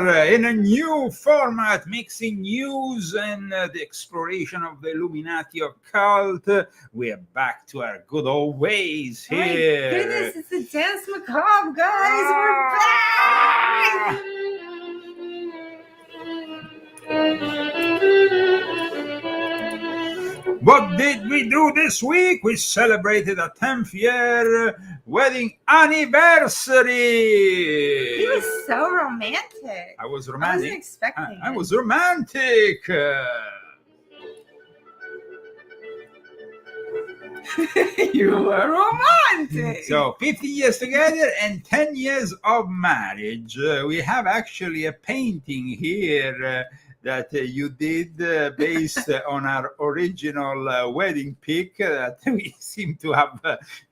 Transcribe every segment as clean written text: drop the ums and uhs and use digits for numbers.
are in a new format, mixing news and the exploration of the Illuminati occult. We are back to our good old ways here. My goodness, it's the Dance Macabre, guys. We're back. What did we do this week? We celebrated a 10th year wedding anniversary. He was so romantic. I was romantic. I wasn't expecting I it. was romantic. You were romantic. So 50 years together and 10 years of marriage. We have actually a painting here that you did based on our original wedding pic that we seem to have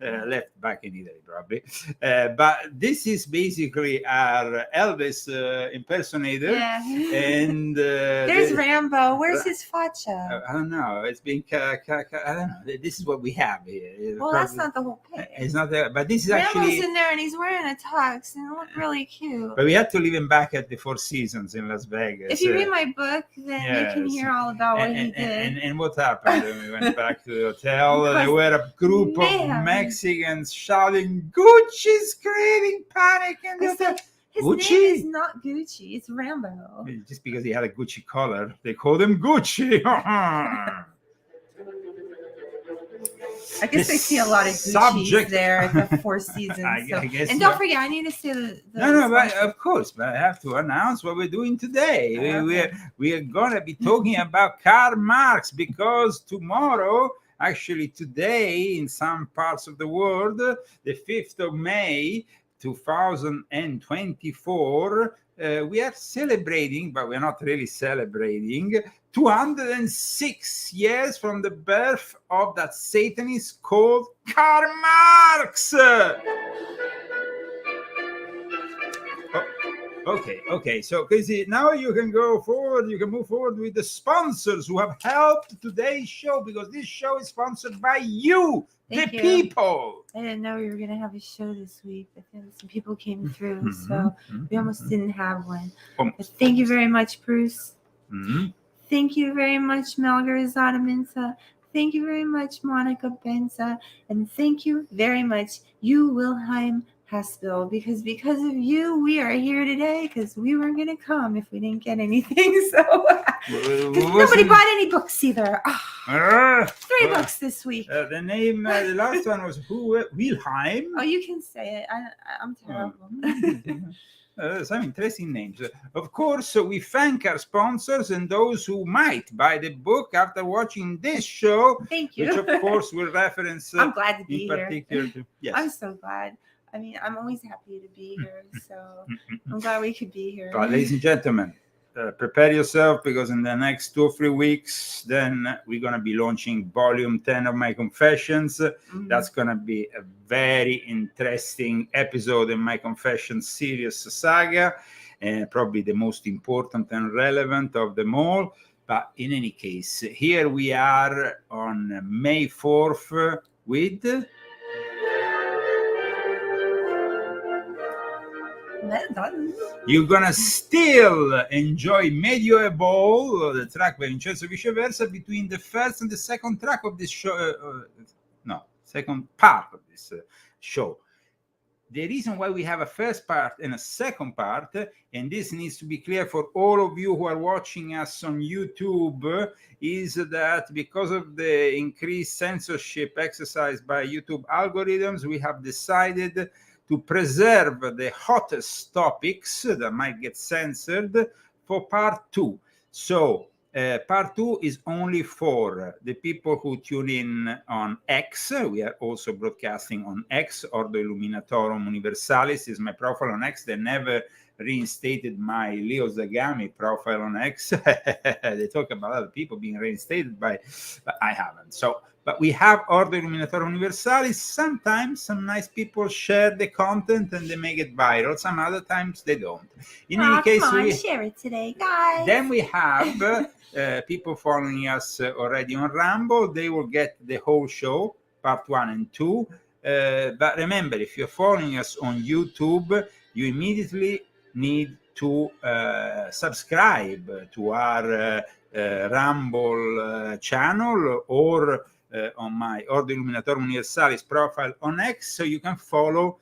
left back in Italy, probably. But this is basically our Elvis impersonator. Yeah. And there's Rambo. Where's his facha? I don't know. It's been, I don't know. This is what we have here. Well, that's not the whole pic. It's not there, but this is Rambo's actually in there and he's wearing a tux and it looked really cute. But we had to leave him back at the Four Seasons in Las Vegas. If you read my book, then you can hear all about what he did. And what happened when we went back to the hotel? There were a group of Mexicans shouting, "Gucci!" screaming, panic, and I said, his Gucci? name is not Gucci, it's Rambo. Just because he had a Gucci collar, they called him Gucci. I guess I see a lot of Gucci's there at the Four Seasons. So. I guess and don't forget, I need to say the no, but of course, but I have to announce what we're doing today. Okay. We are going to be talking about Karl Marx because tomorrow, actually today, in some parts of the world, the 5th of May, 2024, we are celebrating, but we're not really celebrating, 206 years from the birth of that Satanist called Karl Marx. Okay. So, Casey, now you can go forward. You can move forward with the sponsors who have helped today's show, because this show is sponsored by you, Thank the you. people. I didn't know we were going to have a show this week, but then some people came through, so we almost didn't have one. But thank you very much, Bruce. Thank you very much, Malgarazada Mensa. Thank you very much, Monica Benza. And thank you very much, you, Wilhelm Haspel, because of you, we are here today, because we weren't going to come if we didn't get anything. So nobody bought any books either. Oh, 3 books this week. The name, the last one was who? Wilhelm. Oh, you can say it. I'm terrible. Some interesting names. Of course, we thank our sponsors and those who might buy the book after watching this show. Thank you. Which, of course, will reference I'm glad to be in particular here. to, yes. I'm so glad. I mean, I'm always happy to be here, so I'm glad we could be here. But, ladies and gentlemen, prepare yourself, because in the next 2 or 3 weeks, then we're going to be launching volume 10 of my confessions. That's going to be a very interesting episode in my confessions series saga, and probably the most important and relevant of them all. But in any case, here we are on May 4th with You're gonna still enjoy Medieval, the track by Vincenzo Viceversa, between the first and the second track of this show. Second part of this show. The reason why we have a first part and a second part, and this needs to be clear for all of you who are watching us on YouTube, is that because of the increased censorship exercised by YouTube algorithms, we have decided to preserve the hottest topics that might get censored for part 2. So part 2 is only for the people who tune in on X. We are also broadcasting on X, Ordo Illuminatorum Universalis is my profile on X. They never reinstated my Leo Zagami profile on X. They talk about other people being reinstated but I haven't. So, but we have Ordo Illuminatorum Universalis. Sometimes some nice people share the content and they make it viral. Some other times they don't. In any case, share it today, guys. Then we have people following us already on Rumble. They will get the whole show, part 1 and 2. But remember, if you're following us on YouTube, you immediately need to subscribe to our Rumble channel or on my Ordo Illuminatorum Universalis profile on X, so you can follow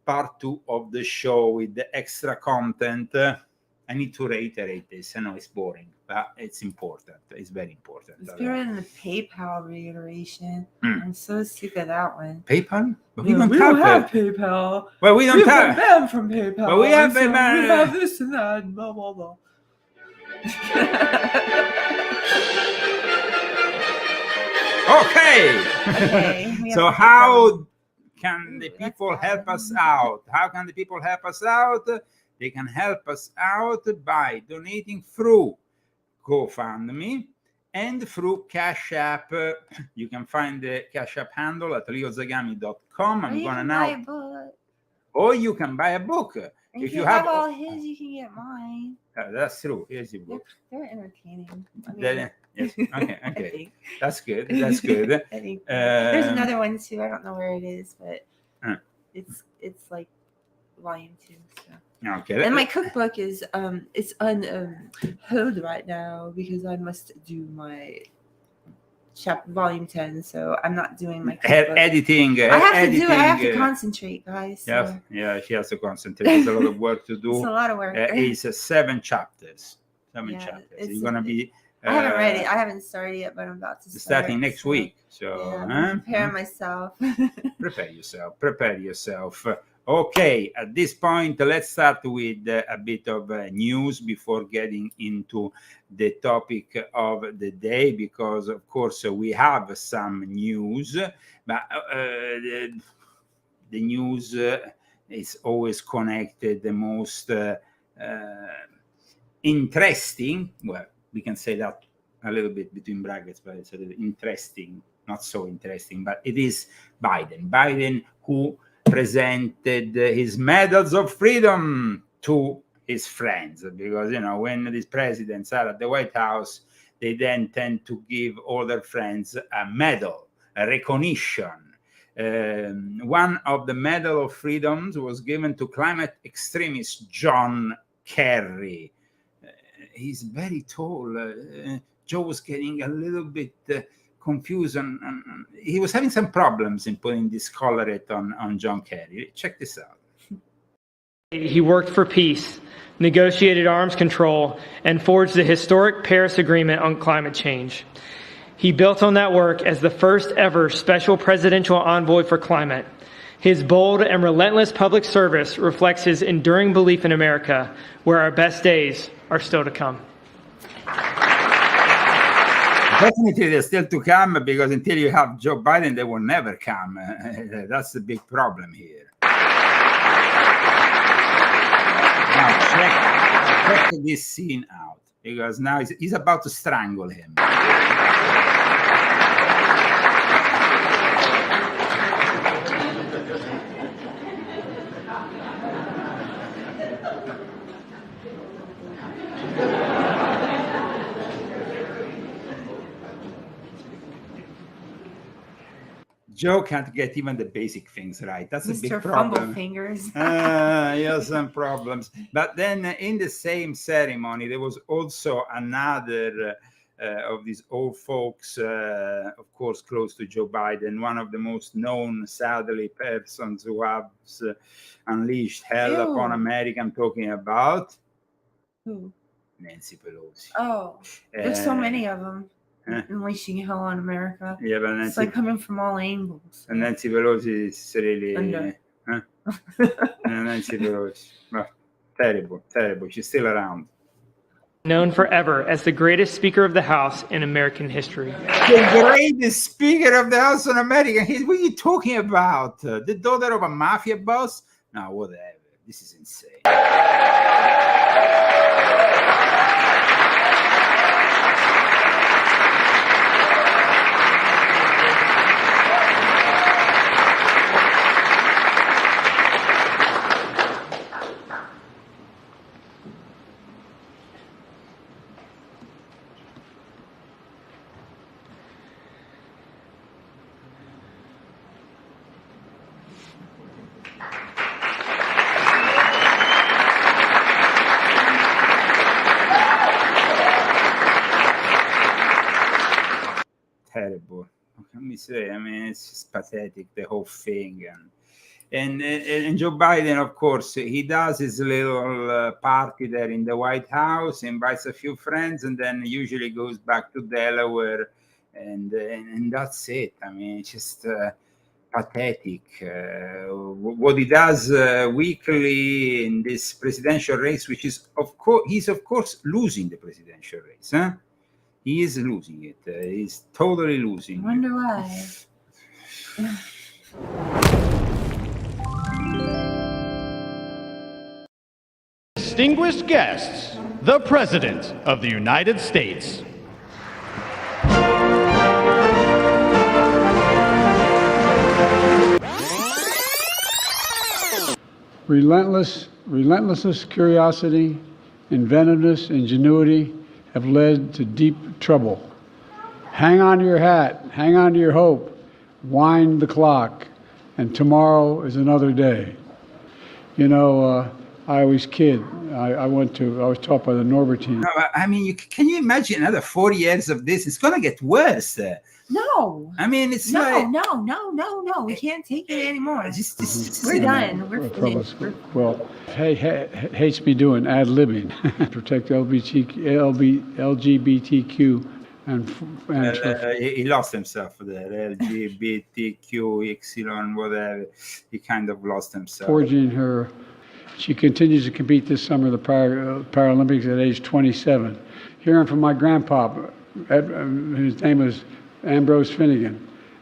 part 2 of the show with the extra content. I need to reiterate this. I know it's boring, but it's important. It's very important. It's better than the PayPal reiteration. Mm. I'm so sick of that one. PayPal? But We don't have PayPal. Well, we don't We've have. been banned from PayPal. Well, we have so PayPal. We have this and that and blah, blah, blah. Okay. So how can the people help us out? How can the people help us out? They can help us out by donating through GoFundMe and through Cash App. You can find the Cash App handle at leozagami.com. I'm going to now. Or you can buy a book. If you have all his, you can get mine. That's true. Here's your book. They're entertaining. I mean, yes. Okay. That's good. That's good. I think there's another one too. I don't know where it is, but it's like volume 2. So. Okay. And my cookbook is it's on hold right now because I must do my volume 10. So I'm not doing my cookbook. Editing. I have to do it. I have to concentrate, guys. So. Yeah, she has to concentrate. There's a lot of work to do. It's a lot of work. It's 7 chapters. 7 chapters. You're gonna be. I haven't read it. I haven't started yet, but I'm about to start. Starting next week. So I'm preparing myself. Prepare yourself. Okay, at this point, let's start with a bit of news before getting into the topic of the day, because, of course, we have some news, but the news is always connected the most interesting. Well, we can say that a little bit between brackets, but it's a little interesting, not so interesting, but it is Biden. Biden, who presented his medals of freedom to his friends, because, you know, when these presidents are at the White House, they then tend to give all their friends a medal, a recognition. One of the Medal of Freedoms was given to climate extremist John Kerry. He's very tall. Joe was getting a little bit confused, and he was having some problems in putting this collarette on John Kerry. Check this out. He worked for peace, negotiated arms control, and forged the historic Paris Agreement on climate change. He built on that work as the first ever special presidential envoy for climate. His bold and relentless public service reflects his enduring belief in America, where our best days are still to come. Definitely, they're still to come, because until you have Joe Biden, they will never come. That's the big problem here. Now check this scene out, because now he's about to strangle him. Joe can't get even the basic things right. That's a big problem. Fumble fingers. He has some problems. But then in the same ceremony, there was also another of these old folks, of course, close to Joe Biden, one of the most known, sadly, persons who have unleashed hell upon America. I'm talking about who? Nancy Pelosi. Oh, there's so many of them. Unleashing hell on America. Yeah, but it's like coming from all angles. And Nancy Pelosi is really Nancy Pelosi. Oh, terrible. She's still around. Known forever as the greatest Speaker of the House in American history. The greatest Speaker of the House in America. What are you talking about? The daughter of a mafia boss? No, whatever. This is insane. terrible. What can we say? I mean, it's just pathetic, the whole thing. And Joe Biden, of course, he does his little party there in the White House, invites a few friends, and then usually goes back to Delaware, and that's it. I mean, it's just pathetic. What he does weekly in this presidential race, which is, he's of course losing the presidential race. Huh? He is losing it. He's totally losing. I wonder why. Distinguished guests, the President of the United States. Relentless curiosity, inventiveness, ingenuity have led to deep trouble. Hang on to your hat, hang on to your hope, wind the clock, and tomorrow is another day. You know, I always kid. I was taught by the Norbertine. No, I mean, can you imagine another 40 years of this? It's going to get worse. No. I mean, it's no, like... No. We can't take it anymore. We're done. We're finished. Well, hates me doing ad-libbing. Protect LGBTQ and he lost himself there. LGBTQ, Epsilon, whatever. He kind of lost himself. Forging her... She continues to compete this summer at the Paralympics at age 27. Hearing from my grandpa, his name was Ambrose Finnegan.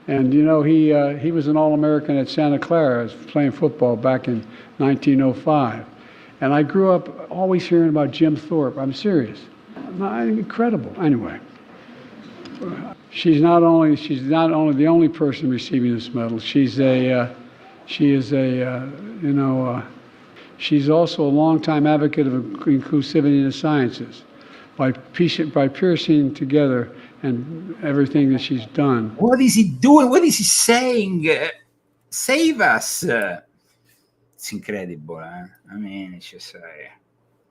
And, you know, he was an All-American at Santa Clara, playing football back in 1905. And I grew up always hearing about Jim Thorpe. I'm serious. Incredible. Anyway, she's not only the only person receiving this medal. She's also a longtime advocate of inclusivity in the sciences by piecing together and everything that she's done. What is he doing? What is he saying? Save us. It's incredible. I mean, it's just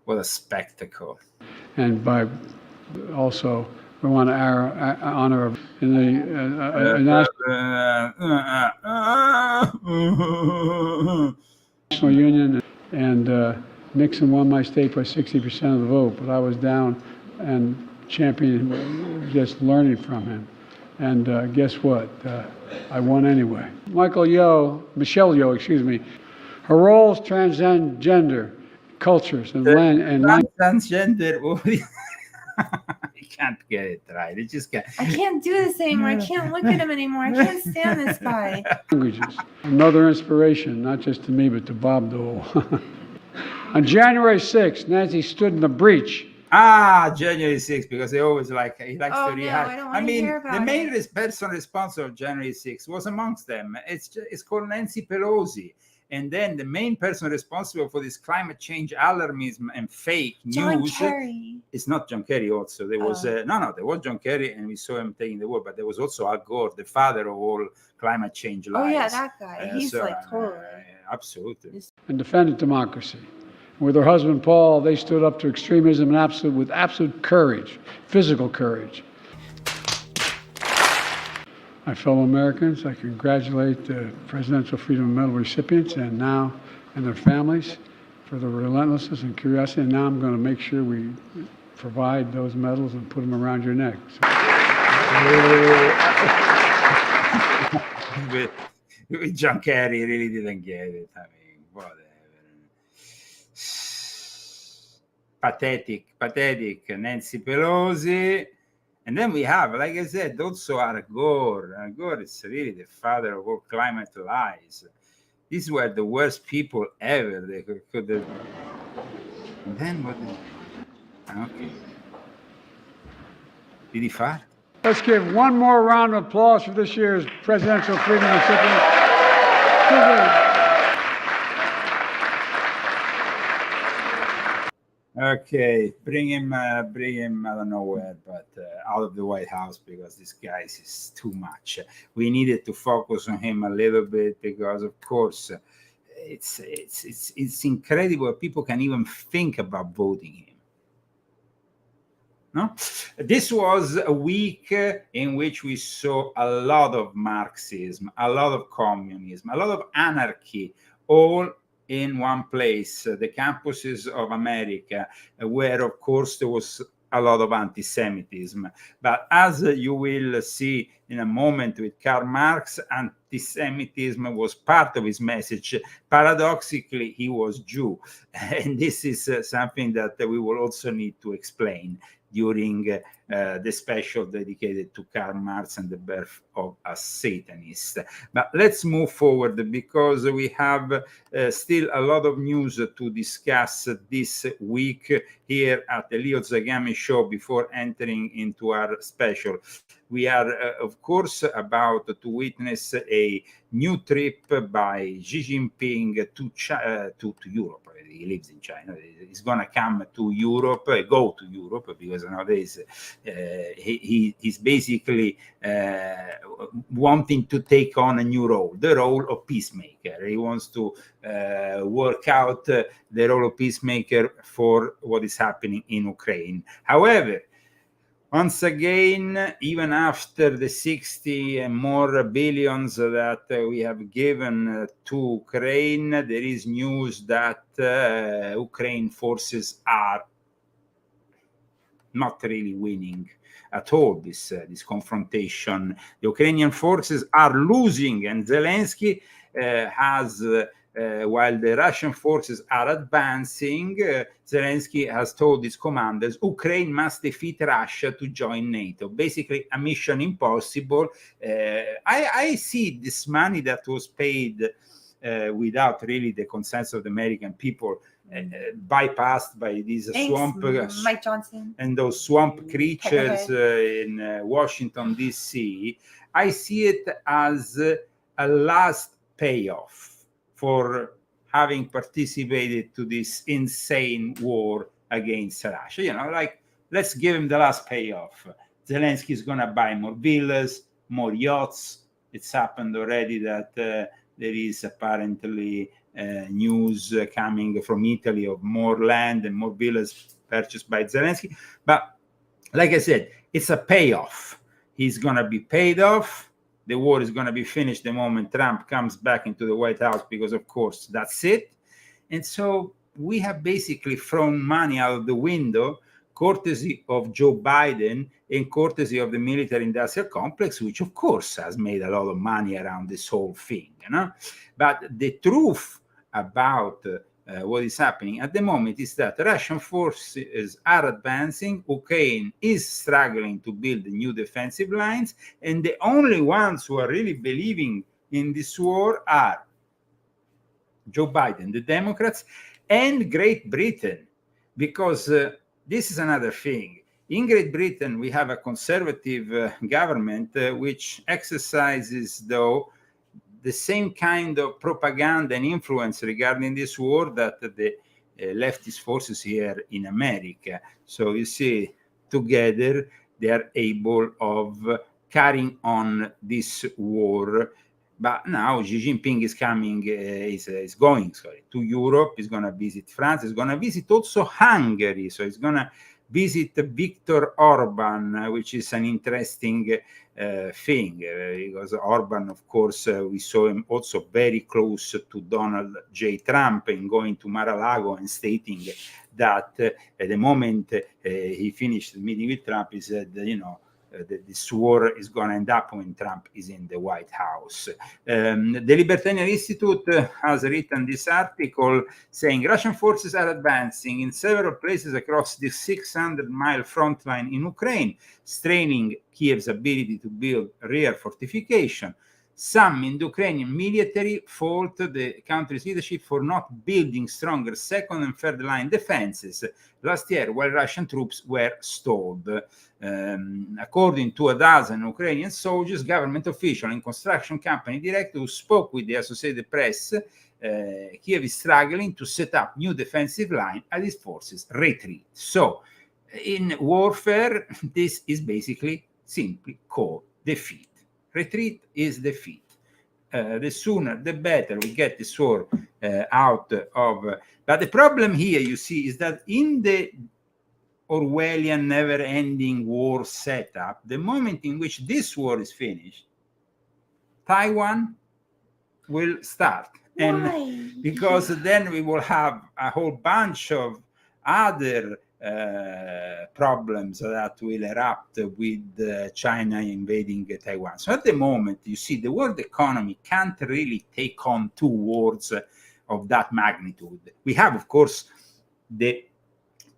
what a spectacle. And by also, we want to honor in the National Union. And Nixon won my state by 60% of the vote, but I was down and championing, just learning from him. And guess what? I won anyway. Michelle Yeoh, her roles transcend gender, cultures, and transgender. You can't get it right. It just can't. I can't do this anymore. I can't look at him anymore. I can't stand this guy. Languages. Another inspiration, not just to me, but to Bob Dole. On January 6th, Nancy stood in the breach. January 6th, because he always he likes to rehash. I mean, the main person responsible of January 6th was amongst them. It's called Nancy Pelosi. And then the main person responsible for this climate change alarmism and fake news is not John Kerry. Also, there was there was John Kerry, and we saw him taking the word. But there was also Al Gore, the father of all climate change lies. Oh yeah, that guy. He's totally absolutely. And defended democracy. With her husband Paul, they stood up to extremism with absolute courage, physical courage. My fellow Americans, I congratulate the Presidential Freedom Medal recipients and their families for their relentlessness and curiosity. And now I'm going to make sure we provide those medals and put them around your neck. With John Kerry, really didn't get it. I mean, whatever. Pathetic. Nancy Pelosi. And then we have, like I said, also Al Gore. Al Gore is really the father of all climate lies. These were the worst people ever. They could have. And then what? Okay. Did he fart? Let's give one more round of applause for this year's Presidential Freedom recipient. Okay, bring him out of nowhere, but out of the White House, because this guy is too much. We needed to focus on him a little bit because, of course, it's incredible people can even think about voting him. No? This was a week in which we saw a lot of Marxism, a lot of communism, a lot of anarchy, all in one place, the campuses of America, where, of course, there was a lot of anti-Semitism. But as you will see in a moment with Karl Marx, anti-Semitism was part of his message. Paradoxically, he was Jew. And this is something that we will also need to explain during the special dedicated to Karl Marx and the birth of a Satanist. But let's move forward, because we have still a lot of news to discuss this week here at the Leo Zagami Show before entering into our special. We are, of course, about to witness a new trip by Xi Jinping to Europe. He lives in China. He's going to come to Europe, go to Europe, because nowadays he's basically wanting to take on a new role, the role of peacemaker. He wants to work out the role of peacemaker for what is happening in Ukraine. However, once again, even after the 60 and more billions that we have given to Ukraine, there is news that Ukraine forces are not really winning at all this confrontation. The Ukrainian forces are losing, and Zelensky has, while the Russian forces are advancing, Zelensky has told his commanders, Ukraine must defeat Russia to join NATO. Basically, a mission impossible. I see this money that was paid without really the consent of the American people, bypassed by these swamp Mike Johnson and those swamp creatures in Washington, D.C. I see it as a last payoff for having participated to this insane war against Russia. You know, like, let's give him the last payoff. Zelensky is going to buy more villas, more yachts. It's happened already that there is apparently news coming from Italy of more land and more villas purchased by Zelensky. But like I said, it's a payoff. He's going to be paid off. The war is going to be finished the moment Trump comes back into the White House, because, of course, that's it. And so we have basically thrown money out of the window, courtesy of Joe Biden and courtesy of the military-industrial complex, which, of course, has made a lot of money around this whole thing. You know? But the truth about what is happening at the moment is that Russian forces are advancing, Ukraine is struggling to build new defensive lines, and the only ones who are really believing in this war are Joe Biden, the Democrats, and Great Britain, because this is another thing. In Great Britain, we have a conservative government which exercises, though, the same kind of propaganda and influence regarding this war that the leftist forces here in America. So you see, together they are able of carrying on this war. But now Xi Jinping is coming, is going to Europe. He's going to visit France. He's going to visit also Hungary. So he's going to visit Viktor Orban, which is an interesting thing, because Orban, of course, we saw him also very close to Donald J. Trump in going to Mar-a-Lago and stating that at the moment he finished the meeting with Trump, he said, you know, this war is going to end up when Trump is in the White House. The Libertarian Institute has written this article saying Russian forces are advancing in several places across the 600-mile front line in Ukraine, straining Kiev's ability to build rear fortification. Some in the Ukrainian military fault the country's leadership for not building stronger second and third line defenses last year, while Russian troops were stalled. According to a dozen Ukrainian soldiers, government official and construction company director who spoke with the Associated Press, Kiev is struggling to set up new defensive line as its forces retreat. So, in warfare, this is basically simply called defeat. Retreat is defeat. The sooner, the better we get this war out of. But the problem here, you see, is that in the Orwellian never-ending war setup, the moment in which this war is finished, Taiwan will start. Why? And because then we will have a whole bunch of other problems that will erupt with China invading Taiwan. So at the moment, you see, the world economy can't really take on two wars of that magnitude. We have, of course, the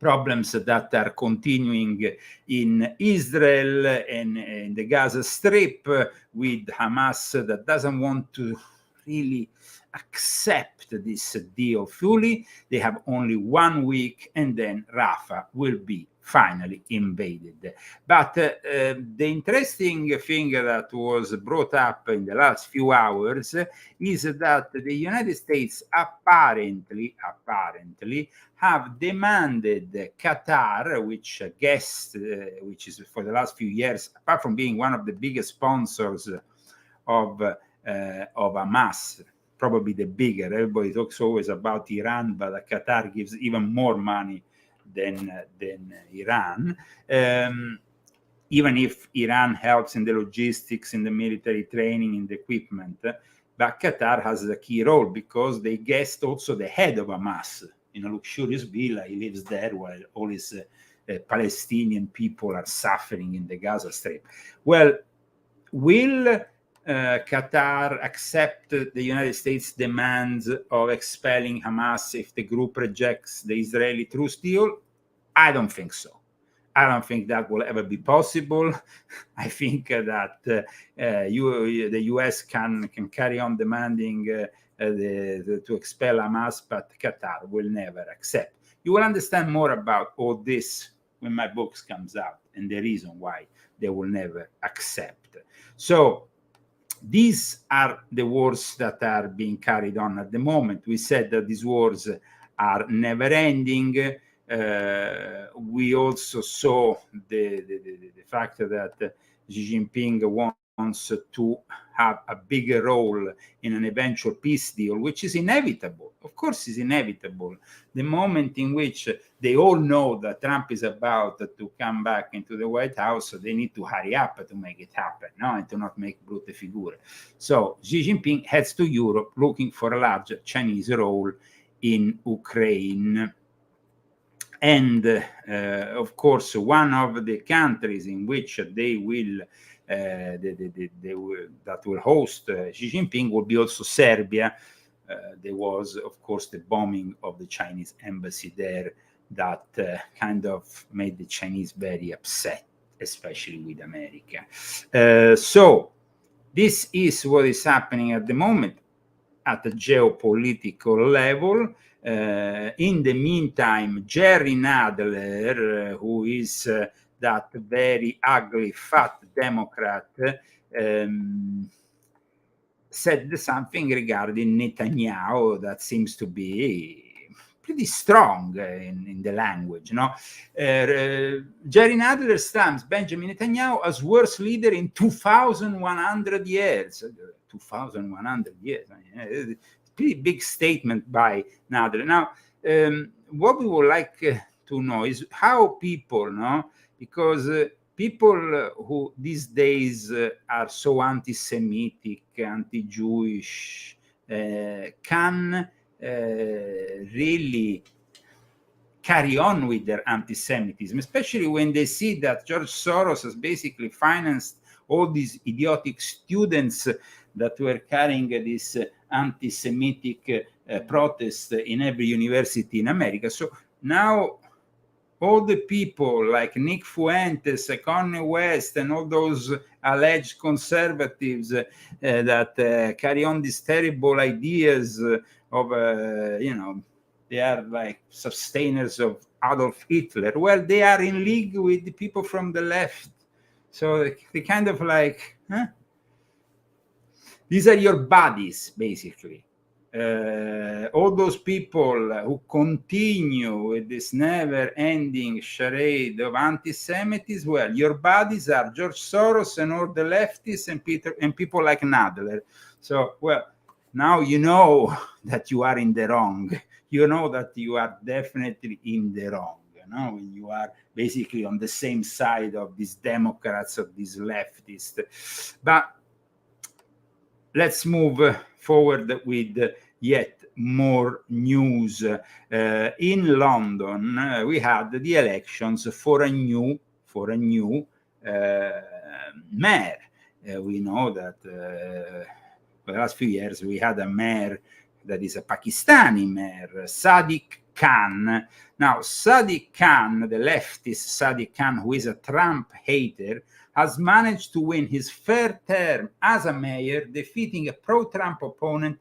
problems that are continuing in Israel and in the Gaza Strip with Hamas that doesn't want to really accept this deal fully. They have only 1 week and then Rafah will be finally invaded. But the interesting thing that was brought up in the last few hours is that the United States apparently have demanded Qatar, which which is for the last few years, apart from being one of the biggest sponsors of Hamas, probably the bigger. Everybody talks always about Iran, but Qatar gives even more money than Iran. Even if Iran helps in the logistics, in the military training, in the equipment, but Qatar has a key role because they guest also the head of Hamas in a luxurious villa. He lives there while all his Palestinian people are suffering in the Gaza Strip. Well, will Qatar accept the United States' demands of expelling Hamas if the group rejects the Israeli truce deal? I don't think so. I don't think that will ever be possible. I think that the US can carry on demanding to expel Hamas, but Qatar will never accept. You will understand more about all this when my books comes out and the reason why they will never accept. So these are the wars that are being carried on at the moment. We said that these wars are never ending. We also saw the fact that Xi Jinping wants to have a bigger role in an eventual peace deal, which is inevitable. Of course, it's inevitable. The moment in which they all know that Trump is about to come back into the White House, so they need to hurry up to make it happen, no? And to not make brute figure. So Xi Jinping heads to Europe looking for a larger Chinese role in Ukraine. And of course, one of the countries in which they will that will host Xi Jinping will be also Serbia. There was, of course, the bombing of the Chinese embassy there that kind of made the Chinese very upset, especially with America. So this is what is happening at the moment at the geopolitical level. In the meantime, Jerry Nadler, who is that very ugly, fat Democrat, said something regarding Netanyahu that seems to be pretty strong in the language. No? Jerry Nadler stamps Benjamin Netanyahu as worst leader in 2,100 years. 2,100 years. Pretty big statement by Nadler. Now, what we would like to know is how people, because people who these days are so anti-Semitic, anti-Jewish, can really carry on with their anti-Semitism, especially when they see that George Soros has basically financed all these idiotic students that were carrying this anti-Semitic protest in every university in America. So now all the people like Nick Fuentes, Kanye West, and all those alleged conservatives that carry on these terrible ideas of, they are like sustainers of Adolf Hitler. Well, they are in league with the people from the left. So they kind of like, these are your buddies, basically. All those people who continue with this never-ending charade of anti-Semitism, well, your buddies are George Soros and all the leftists and people like Nadler. So, well, now you know that you are in the wrong. You know that you are definitely in the wrong. no? When you are basically on the same side of these Democrats, of these leftists. But let's move forward with yet more news. In London, we had the elections for a new mayor. We know that for the last few years we had a mayor that is a Pakistani mayor, Sadiq Khan. Now, Sadiq Khan, the leftist Sadiq Khan, who is a Trump hater, has managed to win his third term as a mayor, defeating a pro-Trump opponent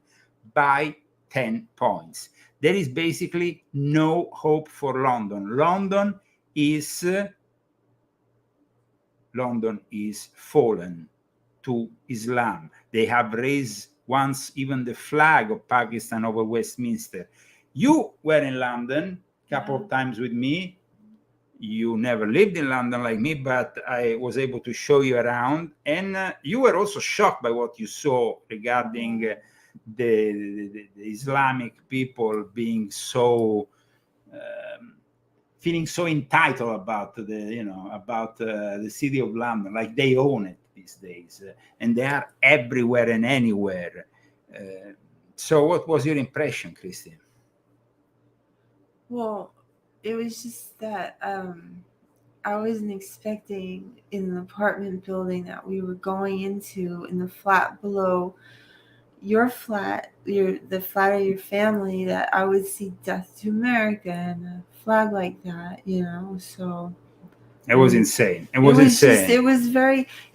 by 10 points. There is basically no hope for London. London is fallen to Islam. They have raised once even the flag of Pakistan over Westminster. You were in London a couple of times with me. You never lived in London like me, but I was able to show you around. And you were also shocked by what you saw regarding the Islamic people being so feeling so entitled about the city of London, like they own it these days, and they are everywhere and anywhere. So what was your impression, Christine? Well, it was just that I wasn't expecting in the apartment building that we were going into, in the flat below your flat, the flat of your family, that I would see Death to America and a flag like that, so it was insane. It was insane. It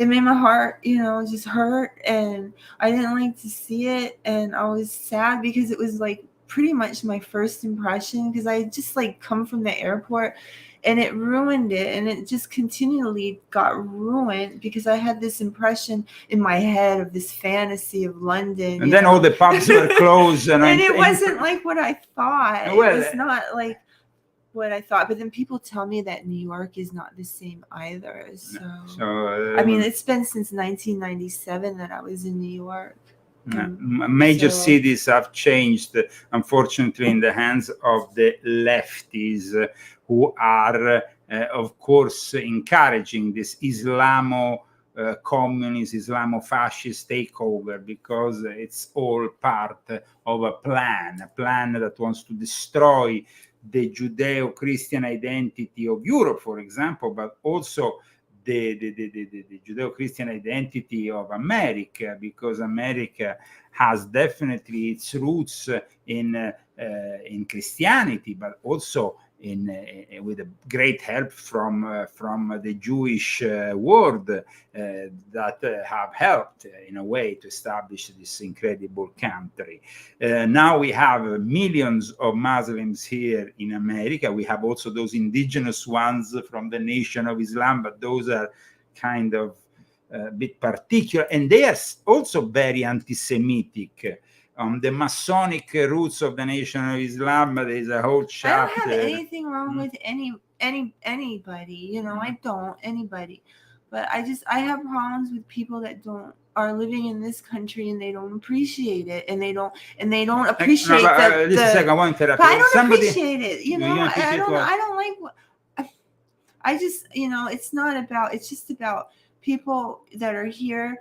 made my heart, just hurt, and I didn't like to see it, and I was sad because it was like pretty much my first impression, because I just like come from the airport, and it ruined it, and it just continually got ruined because I had this impression in my head of this fantasy of London, and then all the pubs were closed, and it wasn't like what I thought. Well, it was not like what I thought, but then people tell me that New York is not the same either. So I mean, it's been since 1997 that I was in New York. Major cities have changed, unfortunately, in the hands of the lefties, who are, of course, encouraging this Islamo-communist, Islamo-fascist takeover, because it's all part of a plan that wants to destroy the Judeo-Christian identity of Europe, for example, but also the Judeo-Christian identity of America, because America has definitely its roots in Christianity, but also with a great help from the Jewish world that have helped in a way to establish this incredible country. Now we have millions of Muslims here in America. We have also those indigenous ones from the Nation of Islam, but those are kind of a bit particular, and they are also very anti-Semitic. The Masonic roots of the Nation of Islam, there is a whole chapter. I don't have anything wrong with anybody, I don't, anybody. But I have problems with people that are living in this country and they don't appreciate it, and they don't appreciate just a second, I want to interrupt. I don't appreciate it, I don't like what I just, it's not about, it's just about people that are here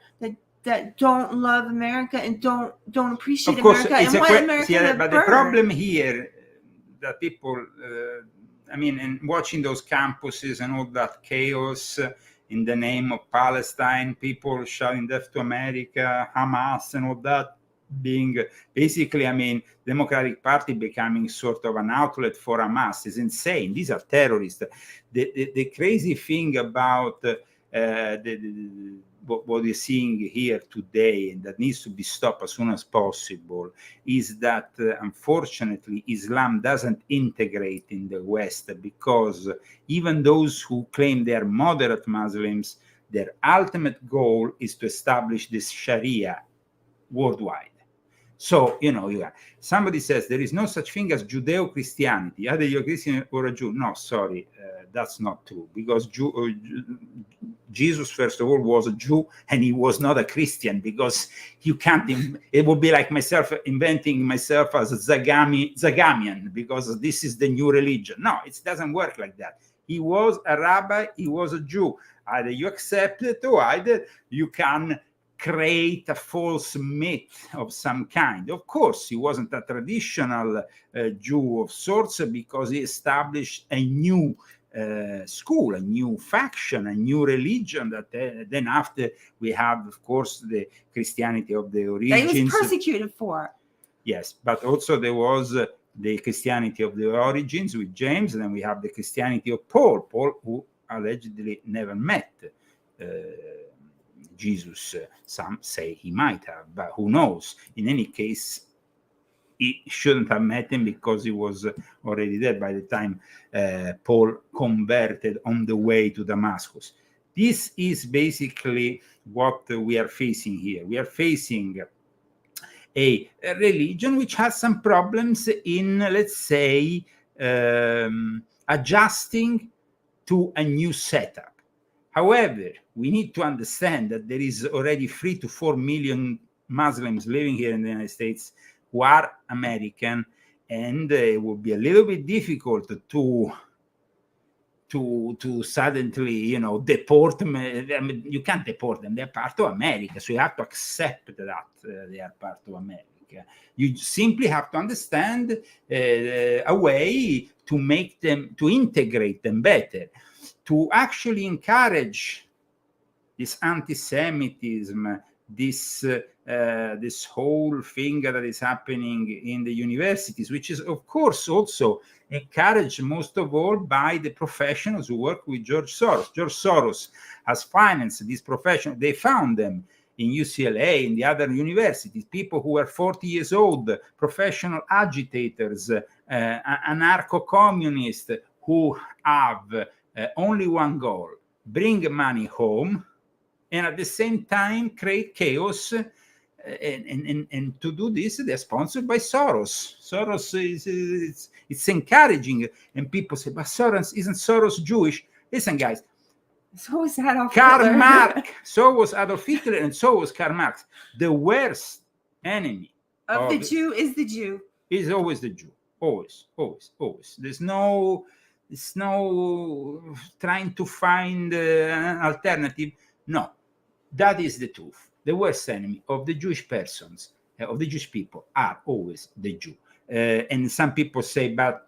that don't love America and don't appreciate America and want America to but burn. The problem here that people, and watching those campuses and all that chaos in the name of Palestine, people shouting death to America, Hamas and all that, being basically, Democratic Party becoming sort of an outlet for Hamas is insane. These are terrorists. The crazy thing about what we're seeing here today, and that needs to be stopped as soon as possible, is that unfortunately Islam doesn't integrate in the West, because even those who claim they are moderate Muslims, their ultimate goal is to establish this Sharia worldwide. So, somebody says there is no such thing as Judeo-Christianity. Either you're a Christian or a Jew. No, sorry, that's not true. Because Jesus, first of all, was a Jew, and he was not a Christian, because you can't, it would be like myself inventing myself as a Zagamian, because this is the new religion. No, it doesn't work like that. He was a rabbi, he was a Jew. Either you accept it, or either you can create a false myth of some kind. Of course, he wasn't a traditional Jew of sorts, because he established a new school, a new faction, a new religion that then after we have, of course, the Christianity of the origins. He was persecuted for. Yes, but also there was the Christianity of the origins with James, and then we have the Christianity of Paul, who allegedly never met Jesus. Some say he might have, but who knows? In any case, he shouldn't have met him, because he was already dead by the time Paul converted on the way to Damascus. This is basically what we are facing here. We are facing a religion which has some problems in, let's say, adjusting to a new setup. However, we need to understand that there is already 3 to 4 million Muslims living here in the United States who are American, and it would be a little bit difficult to suddenly, deport them. I mean, you can't deport them; they're part of America, so you have to accept that they are part of America. You simply have to understand a way to make them, to integrate them better, to actually encourage this anti-Semitism, this whole thing that is happening in the universities, which is, of course, also encouraged most of all by the professionals who work with George Soros. George Soros has financed these professionals. They found them in UCLA, in the other universities, people who are 40 years old, professional agitators, anarcho-communists who have only one goal: bring money home, and at the same time create chaos. And to do this, they're sponsored by Soros. Soros it's encouraging, and people say, but isn't Soros Jewish? Listen, guys. So was Adolf Karl Hitler. Marx. So was Adolf Hitler, and so was Karl Marx. The worst enemy of the Jew is the Jew. Is always the Jew. Always, always, always. There's no trying to find an alternative. No, that is the truth. The worst enemy of the Jewish persons, of the Jewish people, are always the Jew. And some people say, but,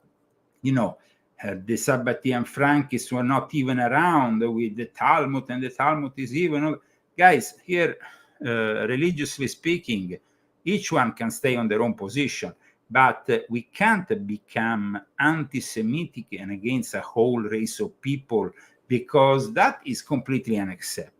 the Sabbatean Frankists were not even around with the Talmud, and the Talmud is even. Guys, here, religiously speaking, each one can stay on their own position, but we can't become anti-Semitic and against a whole race of people, because that is completely unacceptable.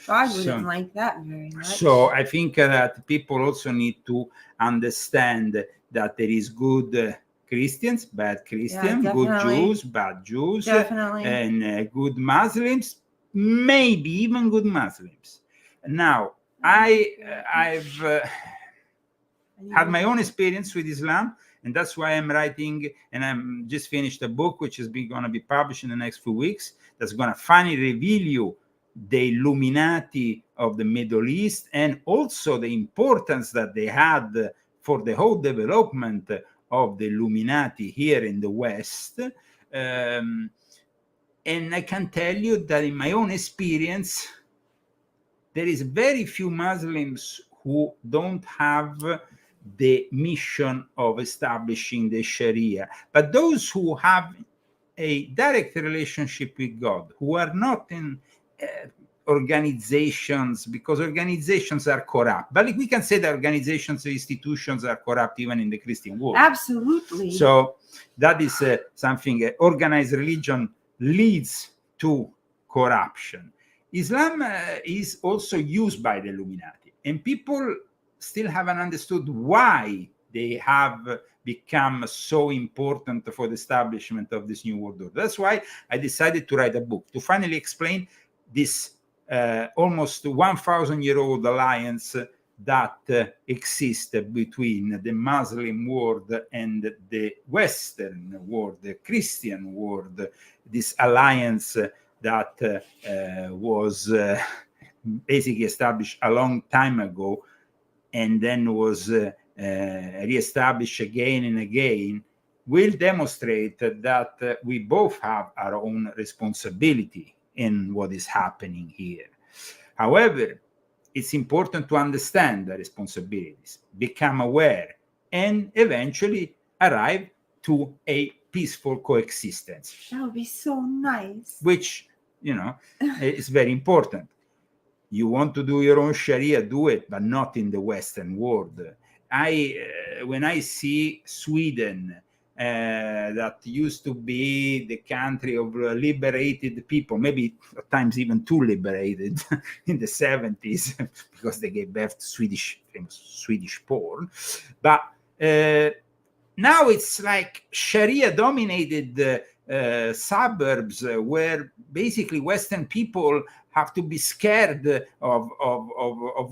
I wouldn't like that very much. So I think that people also need to understand that there is good Christians, bad Christians, good Jews, bad Jews, and good Muslims, maybe even good Muslims. Now, I've had my own experience with Islam, and that's why I'm writing, and I'm just finished a book which is going to be published in the next few weeks, that's going to finally reveal you the Illuminati of the Middle East, and also the importance that they had for the whole development of the Illuminati here in the West. And I can tell you that in my own experience, there is very few Muslims who don't have the mission of establishing the Sharia. But those who have a direct relationship with God, who are not in organizations, because organizations are corrupt, but we can say that organizations and institutions are corrupt even in the Christian world. Absolutely. So that is something. Organized religion leads to corruption. Islam is also used by the Illuminati, and people still haven't understood why they have become so important for the establishment of this new world order. That's why I decided to write a book to finally explain this almost 1,000-year-old alliance that exist between the Muslim world and the Western world, the Christian world, this alliance that was basically established a long time ago and then was reestablished again and again, will demonstrate that we both have our own responsibility in what is happening here. However, it's important to understand the responsibilities, become aware, and eventually arrive to a peaceful coexistence. That would be so nice. Which, you know, is very important. You want to do your own Sharia, do it, but not in the Western world. When I see Sweden, that used to be the country of liberated people, maybe at times even too liberated in the 70s, because they gave birth to famous Swedish porn. But now it's like Sharia-dominated suburbs where basically Western people have to be scared of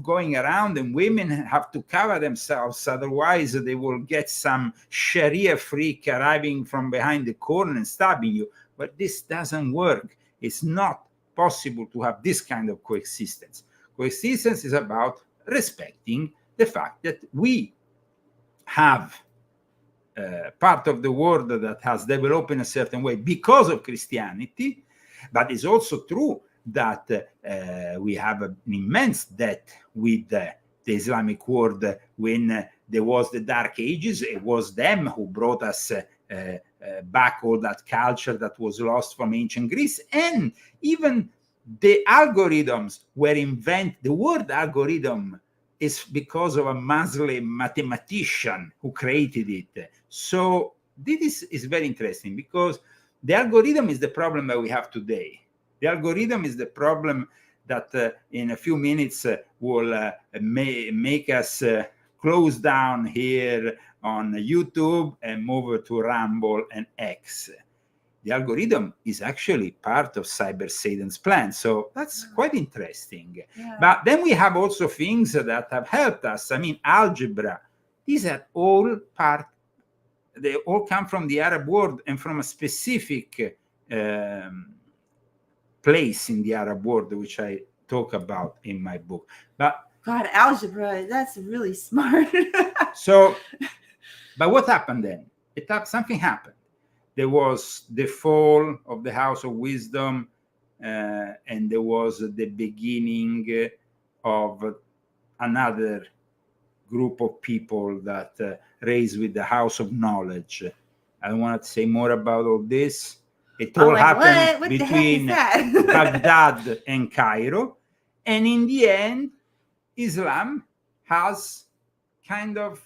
going around, and women have to cover themselves, otherwise they will get some Sharia freak arriving from behind the corner and stabbing you. But this doesn't work. It's not possible to have this kind of coexistence. Coexistence is about respecting the fact that we have part of the world that has developed in a certain way because of Christianity, but it's also true that we have an immense debt with the Islamic world. When there was the Dark Ages, it was them who brought us back all that culture that was lost from ancient Greece. And even the algorithms were invented. The word algorithm is because of a Muslim mathematician who created it. So this is very interesting, because the algorithm is the problem that we have today. The algorithm is the problem that in a few minutes will make us close down here on YouTube and move to Rumble and X. The algorithm is actually part of Cyber Satan's plan. So that's quite interesting. Yeah. But then we have also things that have helped us. I mean, algebra. These are all they all come from the Arab world and from a specific place in the Arab world, which I talk about in my book. But God, algebra, that's really smart. But what happened then? Something happened. There was the fall of the House of Wisdom, and there was the beginning of another group of people that raised with the House of Knowledge. I don't want to say more about all this. It all happened between Baghdad and Cairo. And in the end, Islam has kind of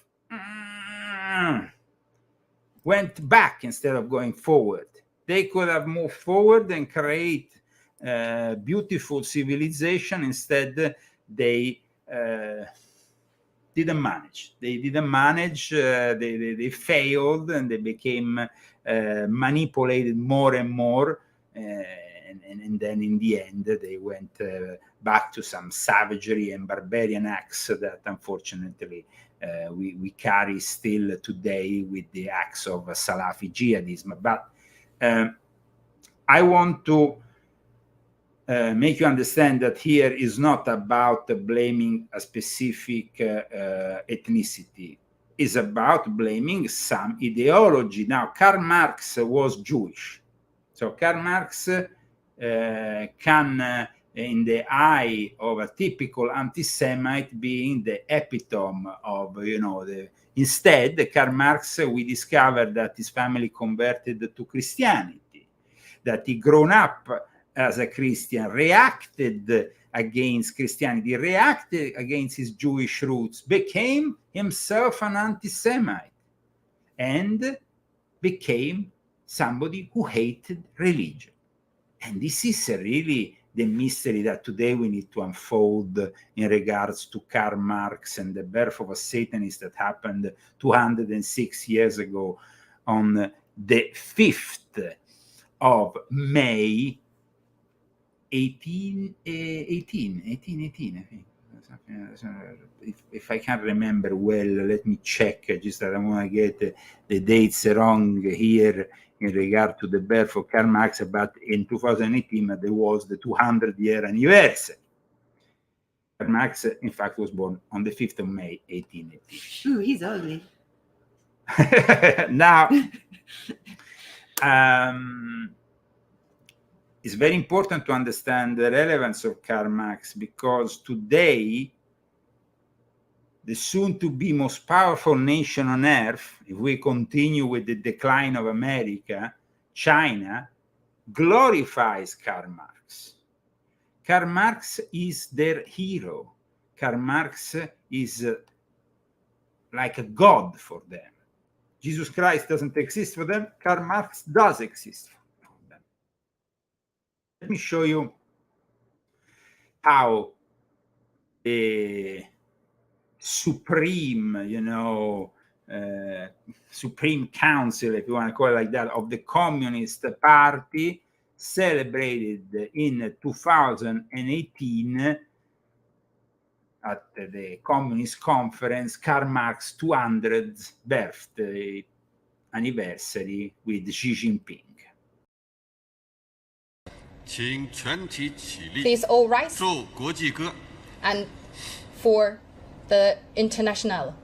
went back instead of going forward. They could have moved forward and create beautiful civilization. Instead, they didn't manage. They failed, and they became manipulated more and more. And then in the end, they went back to some savagery and barbarian acts that unfortunately we carry still today with the acts of Salafi jihadism. But I want to make you understand that here is not about blaming a specific ethnicity. It's about blaming some ideology. Now, Karl Marx was Jewish. So Karl Marx can, in the eye of a typical anti-Semite, being the epitome of, instead, Karl Marx, we discovered that his family converted to Christianity, that he grown up as a Christian, reacted against Christianity, reacted against his Jewish roots, became himself an anti-Semite, and became somebody who hated religion. And this is really the mystery that today we need to unfold in regards to Karl Marx and the birth of a Satanist that happened 206 years ago on the 5th of May 1818, I think, if I can't remember well, let me check. Just that I want to get the dates wrong here in regard to the birth of Karl Marx, but in 2018 there was the 200-year anniversary. Karl Marx, in fact, was born on the 5th of May, 1818. Ooh, he's ugly. Now, it's very important to understand the relevance of Karl Marx, because today, the soon-to-be most powerful nation on earth, if we continue with the decline of America, China, glorifies Karl Marx. Karl Marx is their hero. Karl Marx is like a god for them. Jesus Christ doesn't exist for them. Karl Marx does exist for them. Let me show you how the supreme, supreme council, if you want to call it like that, of the Communist Party celebrated in 2018 at the Communist Conference Karl Marx 200th birthday anniversary with Xi Jinping. Please all rise. And for the international.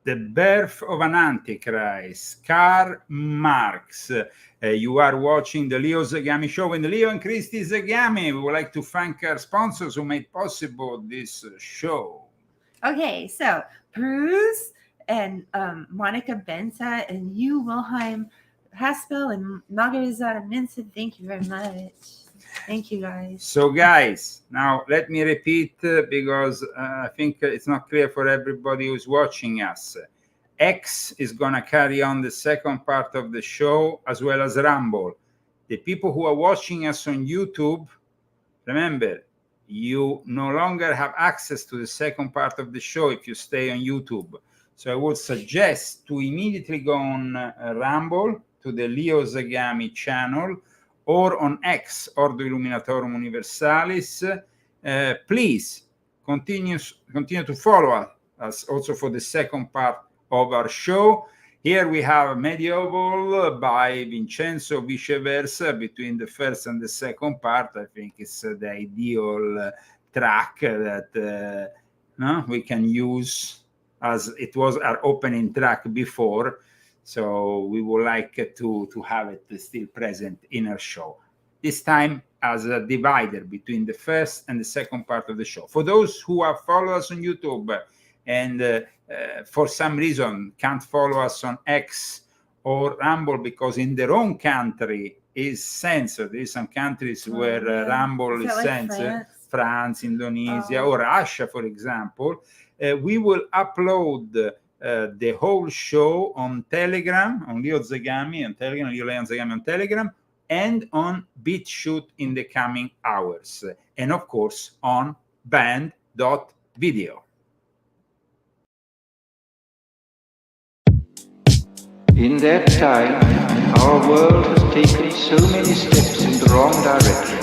The birth of an Antichrist, Karl Marx. You are watching the Leo Zagami show, and Leo and Christy Zagami. We would like to thank our sponsors who made possible this show. Okay, so Bruce and Monica Benza and you, Wilhelm Haspel and Margaret Minson, thank you very much. Thank you, guys. So, guys, now let me repeat because I think it's not clear for everybody who's watching us. X is going to carry on the second part of the show as well as Rumble. The people who are watching us on YouTube, remember, you no longer have access to the second part of the show if you stay on YouTube. So I would suggest to immediately go on Rumble to the Leo Zagami channel, or on X, Ordo Illuminatorum Universalis. Please continue to follow us also for the second part of our show. Here we have Medieval by Vincenzo Viceversa. Between the first and the second part, I think it's the ideal track that we can use, as it was our opening track before. So we would like to have it still present in our show. This time as a divider between the first and the second part of the show. For those who have followed us on YouTube and for some reason can't follow us on X or Rumble because in their own country is censored. There is some countries where Rumble is censored, France, Indonesia, or Russia, for example. We will upload the whole show on Telegram, on Leo Zagami on Telegram, Leo Leon Zagami on Telegram, and on BitChute in the coming hours, and of course on band.video. In that time, our world has taken so many steps in the wrong direction.